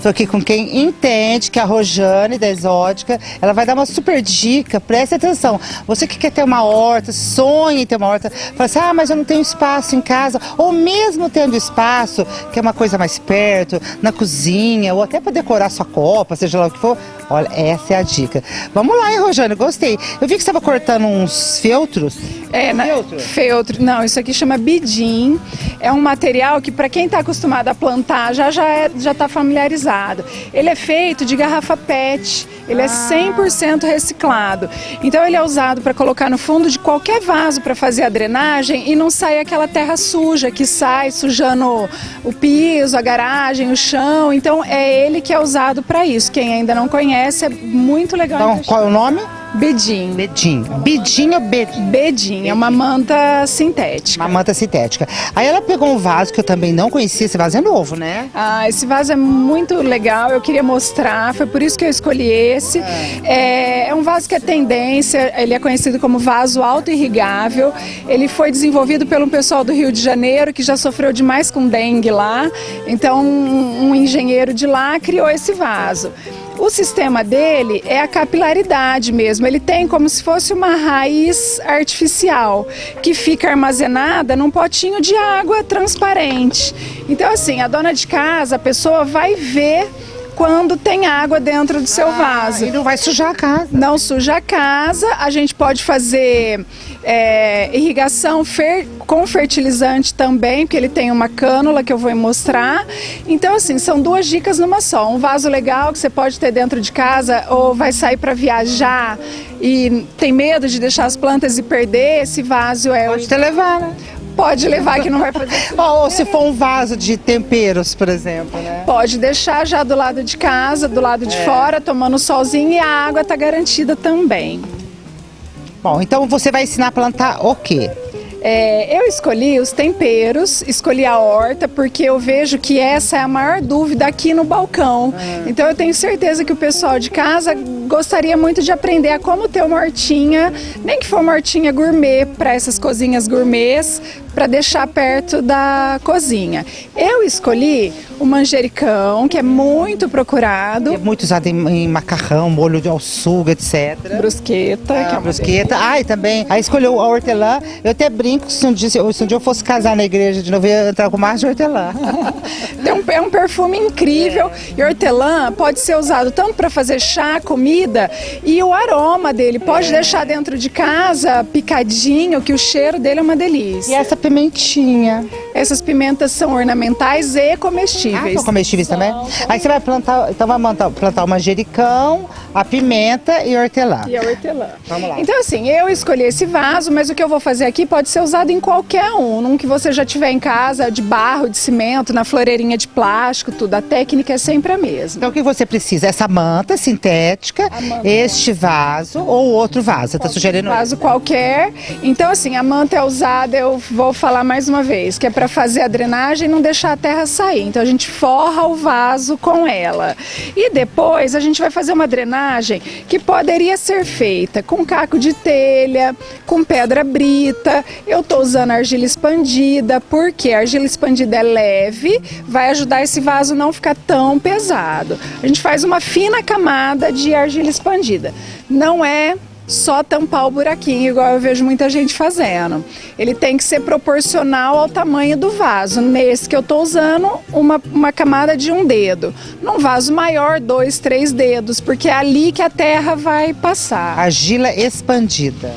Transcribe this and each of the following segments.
Tô aqui com quem entende, que é a Rojane, da Exótica. Ela vai dar uma super dica, preste atenção. Você que quer ter uma horta, sonha em ter uma horta, fala assim, mas eu não tenho espaço em casa. Ou mesmo tendo espaço, que é uma coisa mais perto, na cozinha, ou até para decorar sua copa, seja lá o que for. Olha, essa é a dica. Vamos lá, hein, Rojane? Gostei. Eu vi que você estava cortando uns feltros. Feltro. Não, isso aqui chama bidim. É um material que, para quem está acostumado a plantar, já está familiarizado. Ele é feito de garrafa PET. Ele é 100% reciclado. Então, ele é usado para colocar no fundo de qualquer vaso para fazer a drenagem e não sai aquela terra suja que sai sujando o piso, a garagem, o chão. Então, é ele que é usado para isso. Quem ainda não conhece, é muito legal. Então, qual é o nome? Bedim. Bedim. Bedim ou bedim? Bedim, é uma manta sintética. Uma manta sintética. Aí ela pegou um vaso que eu também não conhecia, esse vaso é novo, né? Esse vaso é muito legal, eu queria mostrar, foi por isso que eu escolhi esse. É um vaso que é tendência, ele é conhecido como vaso auto-irrigável. Ele foi desenvolvido pelo pessoal do Rio de Janeiro, que já sofreu demais com dengue lá. Então, um engenheiro de lá criou esse vaso. O sistema dele é a capilaridade mesmo, ele tem como se fosse uma raiz artificial que fica armazenada num potinho de água transparente. Então assim, a dona de casa, a pessoa vai ver quando tem água dentro do seu vaso. E não vai sujar a casa. Não suja a casa, a gente pode fazer irrigação com fertilizante também, porque ele tem uma cânula que eu vou mostrar. Então assim, são duas dicas numa só. Um vaso legal que você pode ter dentro de casa ou vai sair para viajar e tem medo de deixar as plantas e perder, esse vaso é... Pode te levar, né? Pode levar que não vai fazer. Ou se for um vaso de temperos, por exemplo, né? Pode deixar já do lado de casa, do lado de fora, tomando solzinho e a água está garantida também. Bom, então você vai ensinar a plantar o quê? Eu escolhi os temperos, escolhi a horta, porque eu vejo que essa é a maior dúvida aqui no balcão. Então eu tenho certeza que o pessoal de casa gostaria muito de aprender a como ter uma hortinha, nem que for uma hortinha gourmet, para essas cozinhas gourmets, para deixar perto da cozinha. Eu escolhi o manjericão, que é muito procurado. É muito usado em macarrão, molho de alçuga, etc. Brusqueta. Que é uma brusqueta. E também. Aí escolheu a hortelã. Eu até brinco que se um dia eu fosse casar na igreja de novo, eu ia entrar com mais de hortelã. É um perfume incrível. E hortelã pode ser usado tanto para fazer chá, comida, e o aroma dele. Pode deixar dentro de casa, picadinho, que o cheiro dele é uma delícia. E essa pimentinha? Essas pimentas são ornamentais e comestíveis. São comestíveis também? Aí você vai plantar, então vai plantar o manjericão, a pimenta e a hortelã. E a hortelã. Vamos lá. Então assim, eu escolhi esse vaso, mas o que eu vou fazer aqui pode ser usado em qualquer num que você já tiver em casa, de barro, de cimento, na floreirinha de plástico, tudo. A técnica é sempre a mesma. Então o que você precisa? Essa manta sintética, este vaso ou outro vaso? Você está sugerindo? Vaso qualquer. Então assim, a manta é usada, eu vou falar mais uma vez, que é para fazer a drenagem e não deixar a terra sair. Então a gente forra o vaso com ela. E depois a gente vai fazer uma drenagem que poderia ser feita com caco de telha, com pedra brita. Eu estou usando argila expandida, porque a argila expandida é leve, vai ajudar esse vaso não ficar tão pesado. A gente faz uma fina camada de argila expandida. Não é só tampar o buraquinho, igual eu vejo muita gente fazendo. Ele tem que ser proporcional ao tamanho do vaso. Nesse que eu estou usando, uma camada de 1 dedo. Num vaso maior, 2, 3 dedos, porque é ali que a terra vai passar. Argila expandida.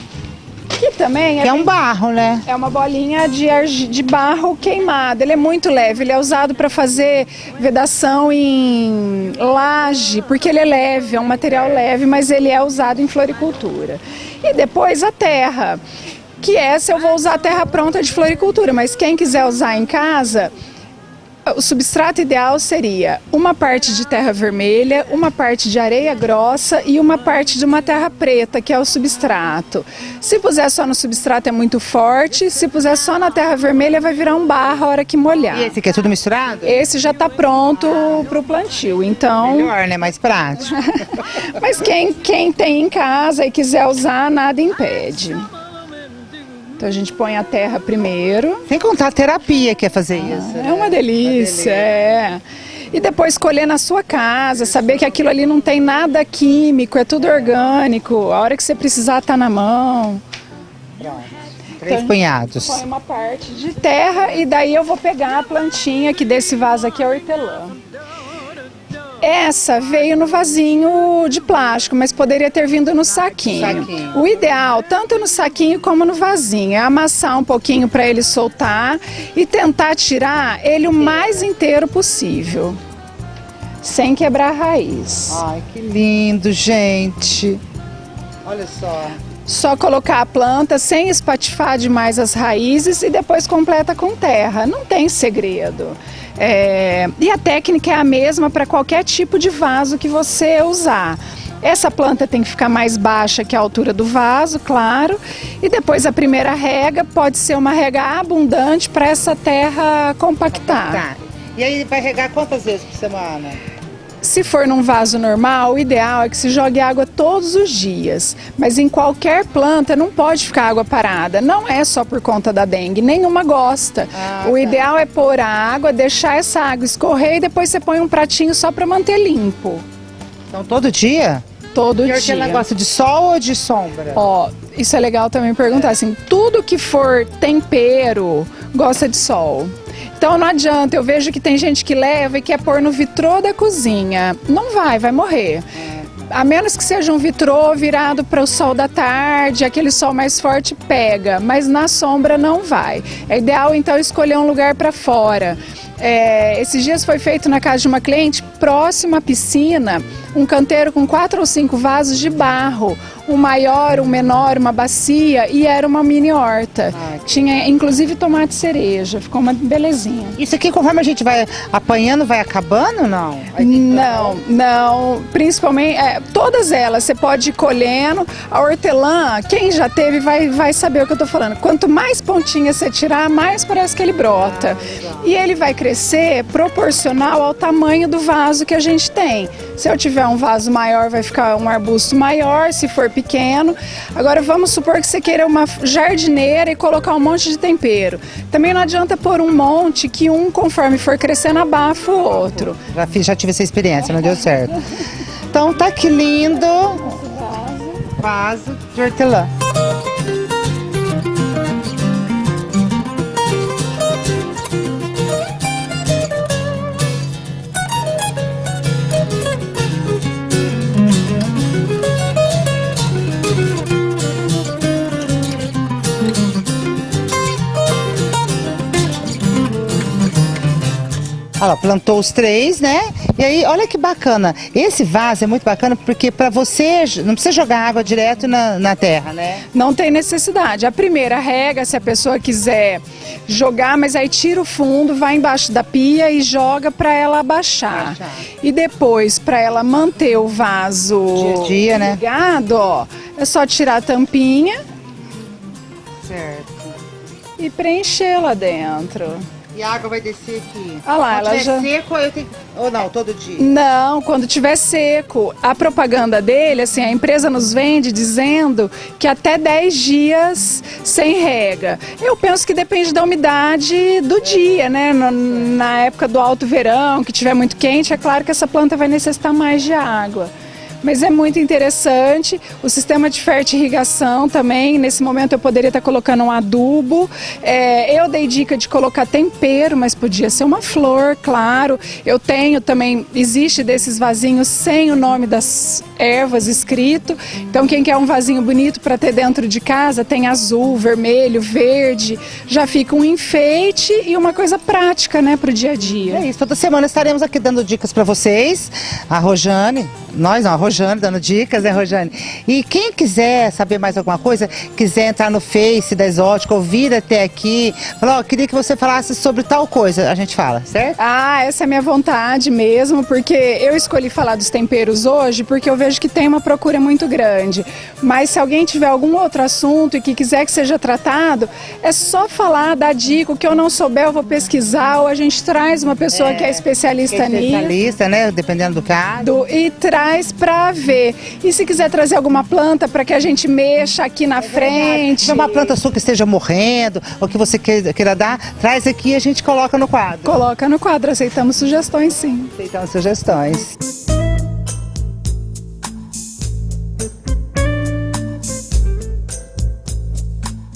Que também é um barro, né? É uma bolinha de barro queimado. Ele é muito leve, ele é usado para fazer vedação em laje, porque ele é leve, é um material leve, mas ele é usado em floricultura. E depois a terra, que essa eu vou usar a terra pronta de floricultura, mas quem quiser usar em casa, o substrato ideal seria uma parte de terra vermelha, uma parte de areia grossa e uma parte de uma terra preta, que é o substrato. Se puser só no substrato é muito forte, se puser só na terra vermelha vai virar um barro a hora que molhar. E esse aqui é tudo misturado? Esse já está pronto para o plantio, então... Melhor, né? Mais prático. Mas quem tem em casa e quiser usar, nada impede. Então a gente põe a terra primeiro. Sem contar a terapia que é fazer isso. É uma delícia, E depois colher na sua casa, saber que aquilo ali não tem nada químico, é tudo orgânico. A hora que você precisar tá na mão. Pronto. 3 punhados. Põe uma parte de terra e daí eu vou pegar a plantinha que desse vaso aqui é hortelã. Essa veio no vasinho de plástico, mas poderia ter vindo no saquinho. O ideal, tanto no saquinho como no vasinho, é amassar um pouquinho para ele soltar e tentar tirar ele o mais inteiro possível, sem quebrar a raiz. Ai, que lindo, gente. Olha só. Só colocar a planta sem espatifar demais as raízes e depois completa com terra. Não tem segredo. E a técnica é a mesma para qualquer tipo de vaso que você usar. Essa planta tem que ficar mais baixa que a altura do vaso, claro. E depois a primeira rega pode ser uma rega abundante para essa terra compactar. E aí vai regar quantas vezes por semana? Se for num vaso normal, o ideal é que se jogue água todos os dias. Mas em qualquer planta não pode ficar água parada. Não é só por conta da dengue, nenhuma gosta. O ideal é pôr a água, deixar essa água escorrer e depois você põe um pratinho só para manter limpo. Então todo dia? Todo dia. E hortelã gosta de sol ou de sombra? Ó, isso é legal também perguntar, assim, tudo que for tempero gosta de sol. Então não adianta, eu vejo que tem gente que leva e quer pôr no vitrô da cozinha. Não vai morrer. A menos que seja um vitrô virado para o sol da tarde, aquele sol mais forte pega, mas na sombra não vai. É ideal então escolher um lugar para fora. Esses dias foi feito na casa de uma cliente, próximo à piscina, um canteiro com 4 ou 5 vasos de barro. Um maior, um menor, uma bacia e era uma mini horta. Tinha inclusive tomate cereja, ficou uma belezinha. Isso aqui, conforme a gente vai apanhando, vai acabando ou não? Não. Principalmente, todas elas, você pode ir colhendo. A hortelã, quem já teve vai saber o que eu tô falando. Quanto mais pontinhas você tirar, mais parece que ele brota. E ele vai crescer proporcional ao tamanho do vaso que a gente tem. Se eu tiver um vaso maior, vai ficar um arbusto maior, se for pequeno. Agora vamos supor que você queira uma jardineira e colocar um monte de tempero. Também não adianta pôr um monte que conforme for crescendo, abafa o outro. Já tive essa experiência, não deu certo. Então tá que lindo. Vaso de hortelã. Olha lá, plantou os 3, né? E aí, olha que bacana. Esse vaso é muito bacana porque para você, não precisa jogar água direto na terra, né? Não tem necessidade. A primeira rega, se a pessoa quiser jogar, mas aí tira o fundo, vai embaixo da pia e joga para ela abaixar. E depois, para ela manter o vaso dia, né? ligado, ó, é só tirar a tampinha. Certo. E preencher lá dentro. E a água vai descer aqui? Ah lá, quando ela tiver seco, eu tenho... Ou não, todo dia? Não, quando tiver seco. A propaganda dele, assim, a empresa nos vende dizendo que até 10 dias sem rega. Eu penso que depende da umidade do dia, né? Na época do alto verão, que tiver muito quente, é claro que essa planta vai necessitar mais de água. Mas é muito interessante, o sistema de fertirrigação também, nesse momento eu poderia estar colocando um adubo, eu dei dica de colocar tempero, mas podia ser uma flor, claro. Eu tenho também, existe desses vasinhos sem o nome das ervas escrito, então quem quer um vasinho bonito para ter dentro de casa, tem azul, vermelho, verde, já fica um enfeite e uma coisa prática, né, para o dia a dia. É isso, toda semana estaremos aqui dando dicas para vocês, a Rojane, a Rojane dando dicas, né, Rojane? E quem quiser saber mais alguma coisa, quiser entrar no Face da Exótica, ou vir até aqui, falar, ó, queria que você falasse sobre tal coisa, a gente fala, certo? Essa é a minha vontade mesmo, porque eu escolhi falar dos temperos hoje, porque eu vejo vejo que tem uma procura muito grande. Mas se alguém tiver algum outro assunto e que quiser que seja tratado, é só falar, dar dica. O que eu não souber, eu vou pesquisar, ou a gente traz uma pessoa que é especialista nisso. Especialista, né? Dependendo do caso. E traz para ver. E se quiser trazer alguma planta para que a gente mexa aqui na frente. Se uma planta sua que esteja morrendo, ou que você queira dar, traz aqui e a gente coloca no quadro. Coloca no quadro, aceitamos sugestões, sim. Aceitamos sugestões.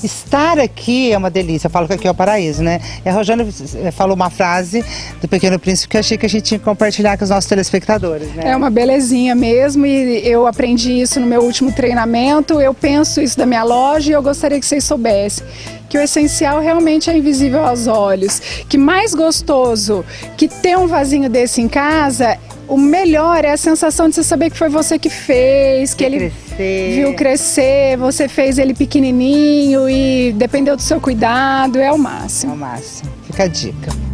Estar aqui é uma delícia, eu falo que aqui é o paraíso, né? E a Rosane falou uma frase do Pequeno Príncipe que eu achei que a gente tinha que compartilhar com os nossos telespectadores, né? É uma belezinha mesmo, e eu aprendi isso no meu último treinamento, eu penso isso da minha loja e eu gostaria que vocês soubessem que o essencial realmente é invisível aos olhos, que mais gostoso que ter um vasinho desse em casa, o melhor é a sensação de você saber que foi você que fez, que ele viu crescer, você fez ele pequenininho e dependeu do seu cuidado, é o máximo. É o máximo, fica a dica.